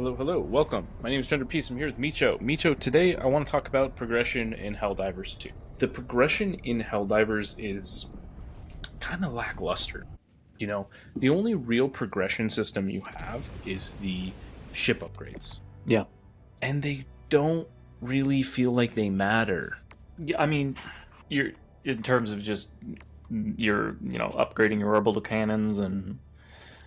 Hello, hello, welcome. My name is Gender Peace. I'm here with Micho. Micho, today I want to talk about progression in Helldivers 2. The progression in Helldivers is kind of lackluster. The only real progression system you have is the ship upgrades. Yeah. And they don't really feel like they matter. Yeah, I mean, you're in terms of just you're upgrading your orbital cannons and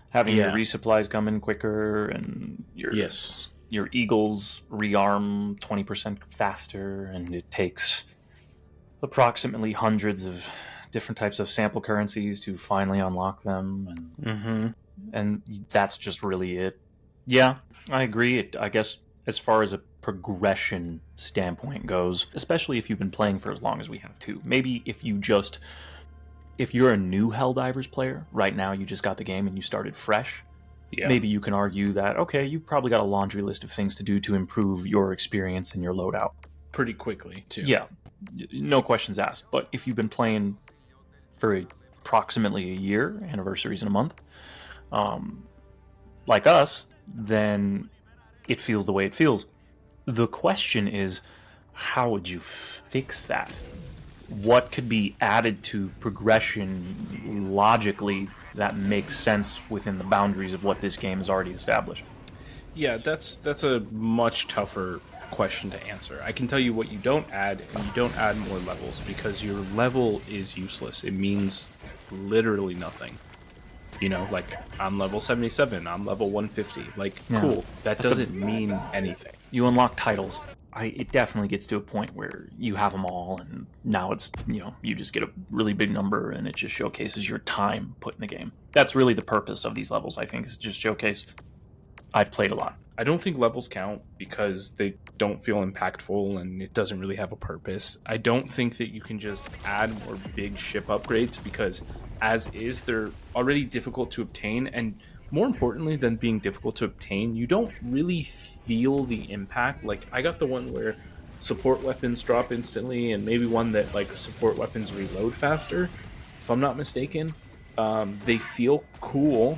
having your resupplies come in quicker, and your eagles rearm 20% faster, and it takes approximately hundreds of different types of sample currencies to finally unlock them, and that's just really it. Yeah, I agree. I guess as far as a progression standpoint goes, especially if you've been playing for as long as we have too. Maybe if you're a new Helldivers player, right now you just got the game and you started fresh, maybe you can argue that, okay, you probably got a laundry list of things to do to improve your experience and your loadout. Pretty quickly, too. Yeah, no questions asked. But if you've been playing for approximately a year, anniversaries in a month, like us, then it feels the way it feels. The question is, how would you fix that? What could be added to progression logically that makes sense within the boundaries of what this game has already established? Yeah, that's a much tougher question to answer. I can tell you what you don't add, and you don't add more levels, because your level is useless. It means literally nothing. Like, I'm level 77, I'm level 150. Cool. That doesn't mean anything. You unlock titles. It definitely gets to a point where you have them all, and now it's, you just get a really big number, and it just showcases your time put in the game. That's really the purpose of these levels, I think, is just showcase. I've played a lot. I don't think levels count because they don't feel impactful and it doesn't really have a purpose. I don't think that you can just add more big ship upgrades because, as is, they're already difficult to obtain, and more importantly than being difficult to obtain, you don't really feel the impact. Like, I got the one where support weapons drop instantly, and maybe one that, like, support weapons reload faster, if I'm not mistaken. They feel cool,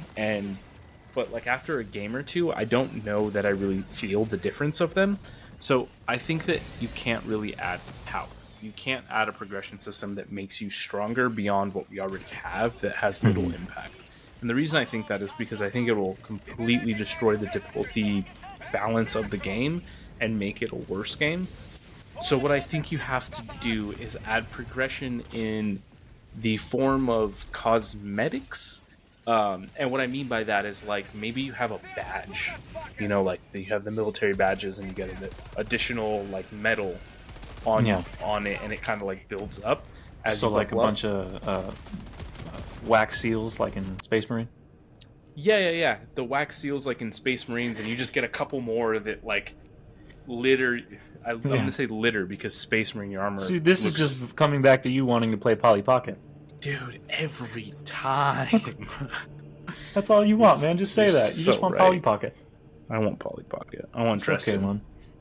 but like after a game or two, I don't know that I really feel the difference of them. So I think that you can't really add power. You can't add a progression system that makes you stronger beyond what we already have that has little impact. And the reason I think that is because I think it will completely destroy the difficulty balance of the game and make it a worse game. So what I think you have to do is add progression in the form of cosmetics. And what I mean by that is, like, maybe you have a badge, like you have the military badges and you get an additional, like, medal on it, and it kind of, like, builds up as so you like a up. Bunch of wax seals like in Space Marine. Yeah, the wax seals like in Space Marines, and you just get a couple more that, like, litter. I'm gonna say litter because Space Marine, your armor. See, this is just coming back to you wanting to play Polly Pocket. Dude, every time. That's all you want, man. Just say that. You just want Polly Pocket. I want Polly Pocket. I want Dressed okay, man.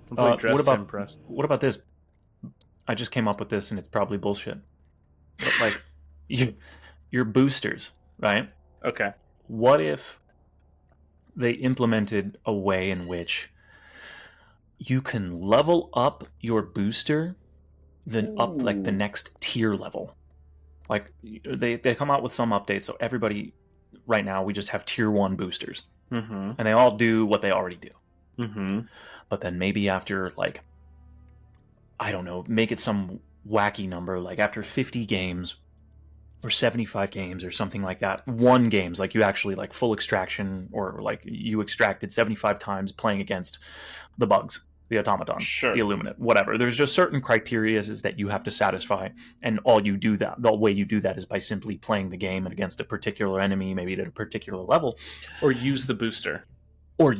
What about this? I just came up with this, and it's probably bullshit. But, like, your boosters, right? Okay. What if they implemented a way in which you can level up your booster, then up, like, the next tier level? Like, they come out with some updates, so everybody, right now, we just have tier 1 boosters. And they all do what they already do. But then maybe after, like, I don't know, make it some wacky number, like after 50 games or 75 games or something like that, 1 games, like you actually, like, full extraction, or like you extracted 75 times playing against the bugs, the automaton, the illuminate, whatever. There's just certain criteria that you have to satisfy, and the way you do that is by simply playing the game against a particular enemy, maybe at a particular level, or use the booster, or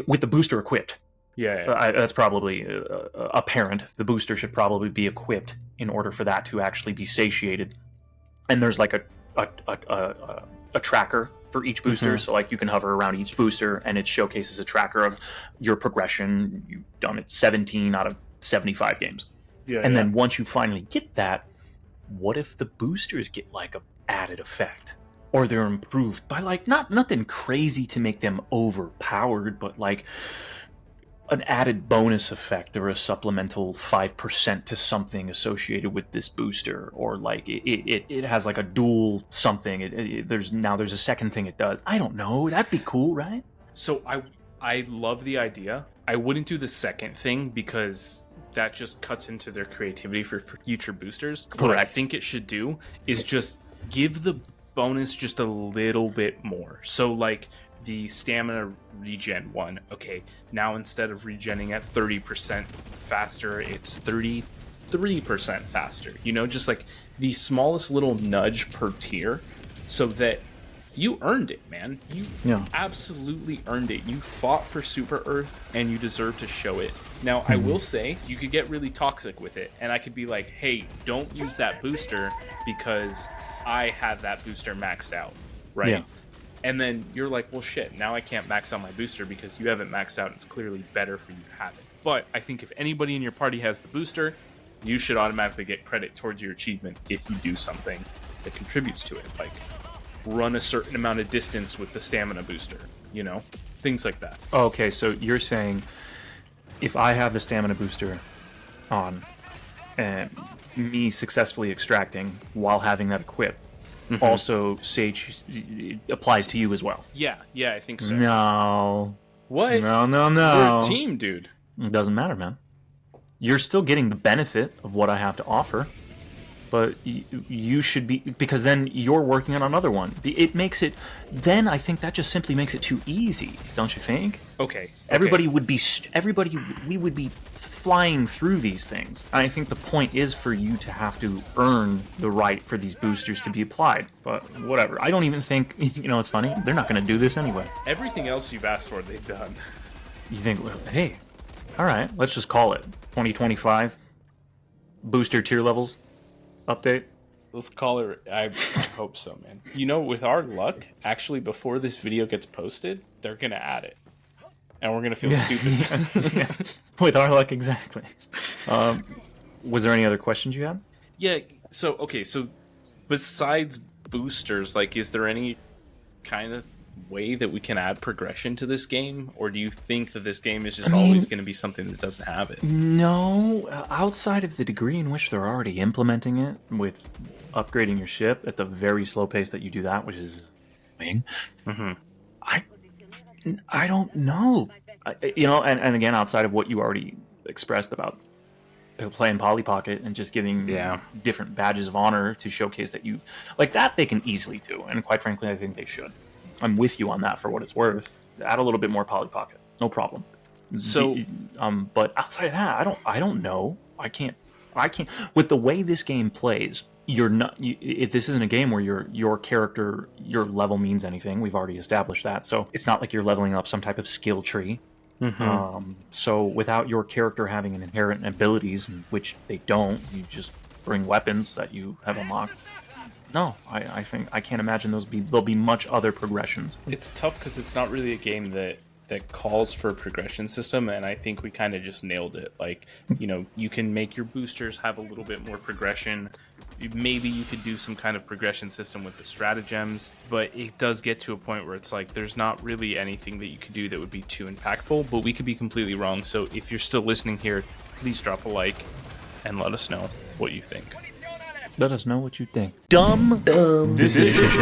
with the booster equipped. That's probably apparent. The booster should probably be equipped in order for that to actually be satiated. And there's like a tracker for each booster, so like you can hover around each booster and it showcases a tracker of your progression. You've done it 17 out of 75 games. Then once you finally get that, what if the boosters get like a added effect? or they're improved by like nothing crazy to make them overpowered, but like an added bonus effect or a supplemental 5% to something associated with this booster, or like it has like a dual something. There's a second thing it does. I don't know. That'd be cool, right? So I love the idea. I wouldn't do the second thing because that just cuts into their creativity for future boosters. Correct. What I think it should do is just give the bonus just a little bit more. So like the stamina regen one, okay, now instead of regenning at 30% faster, it's 33% faster. You know, just like the smallest little nudge per tier, so that you earned it, man. You absolutely earned it. You fought for Super Earth, and you deserve to show it. Now, I will say, you could get really toxic with it, and I could be like, hey, don't use that booster because I had that booster maxed out, right? Yeah. And then you're like, well, shit, now I can't max out my booster because you haven't maxed out. It's clearly better for you to have it. But I think if anybody in your party has the booster, you should automatically get credit towards your achievement if you do something that contributes to it, like run a certain amount of distance with the stamina booster, you know, things like that. Okay, so you're saying if I have the stamina booster on and me successfully extracting while having that equipped, also Sage applies to you as well. Yeah, I think so. No. What? No. We're a team, dude. It doesn't matter, man. You're still getting the benefit of what I have to offer. But you should be, because then you're working on another one. It makes it, then I think that just simply makes it too easy, don't you think? Okay. We would be flying through these things. I think the point is for you to have to earn the right for these boosters to be applied. But whatever. I don't even think, you know, it's funny. They're not going to do this anyway. Everything else you've asked for, they've done. You think, well, hey, all right, let's just call it 2025 booster tier levels update. Let's call it. I hope so, man. You know, with our luck, actually, before this video gets posted, they're gonna add it, and we're gonna feel stupid. Yeah. With our luck, exactly. Was there any other questions you had? Yeah. So besides boosters, like, is there any kind of way that we can add progression to this game, or do you think that this game is just always going to be something that doesn't have it? No, outside of the degree in which they're already implementing it with upgrading your ship at the very slow pace that you do that, which is annoying. I don't know. You know, and again, outside of what you already expressed about playing Polly Pocket and just giving different badges of honor to showcase that you like that, they can easily do, and quite frankly, I think they should. I'm with you on that for what it's worth. Add a little bit more Polly Pocket, no problem. So, but outside of that, I don't know. I can't. With the way this game plays, you're not. If this isn't a game where your character, your level means anything, we've already established that. So it's not like you're leveling up some type of skill tree. So without your character having an inherent abilities, which they don't, you just bring weapons that you have unlocked. No, I think I can't imagine there'll be much other progressions. It's tough because it's not really a game that calls for a progression system, and I think we kind of just nailed it. Like, you know, you can make your boosters have a little bit more progression. Maybe you could do some kind of progression system with the stratagems, but it does get to a point where it's like there's not really anything that you could do that would be too impactful, but we could be completely wrong. So if you're still listening here, please drop a like and let us know what you think. Let us know what you think. Dumb decisions.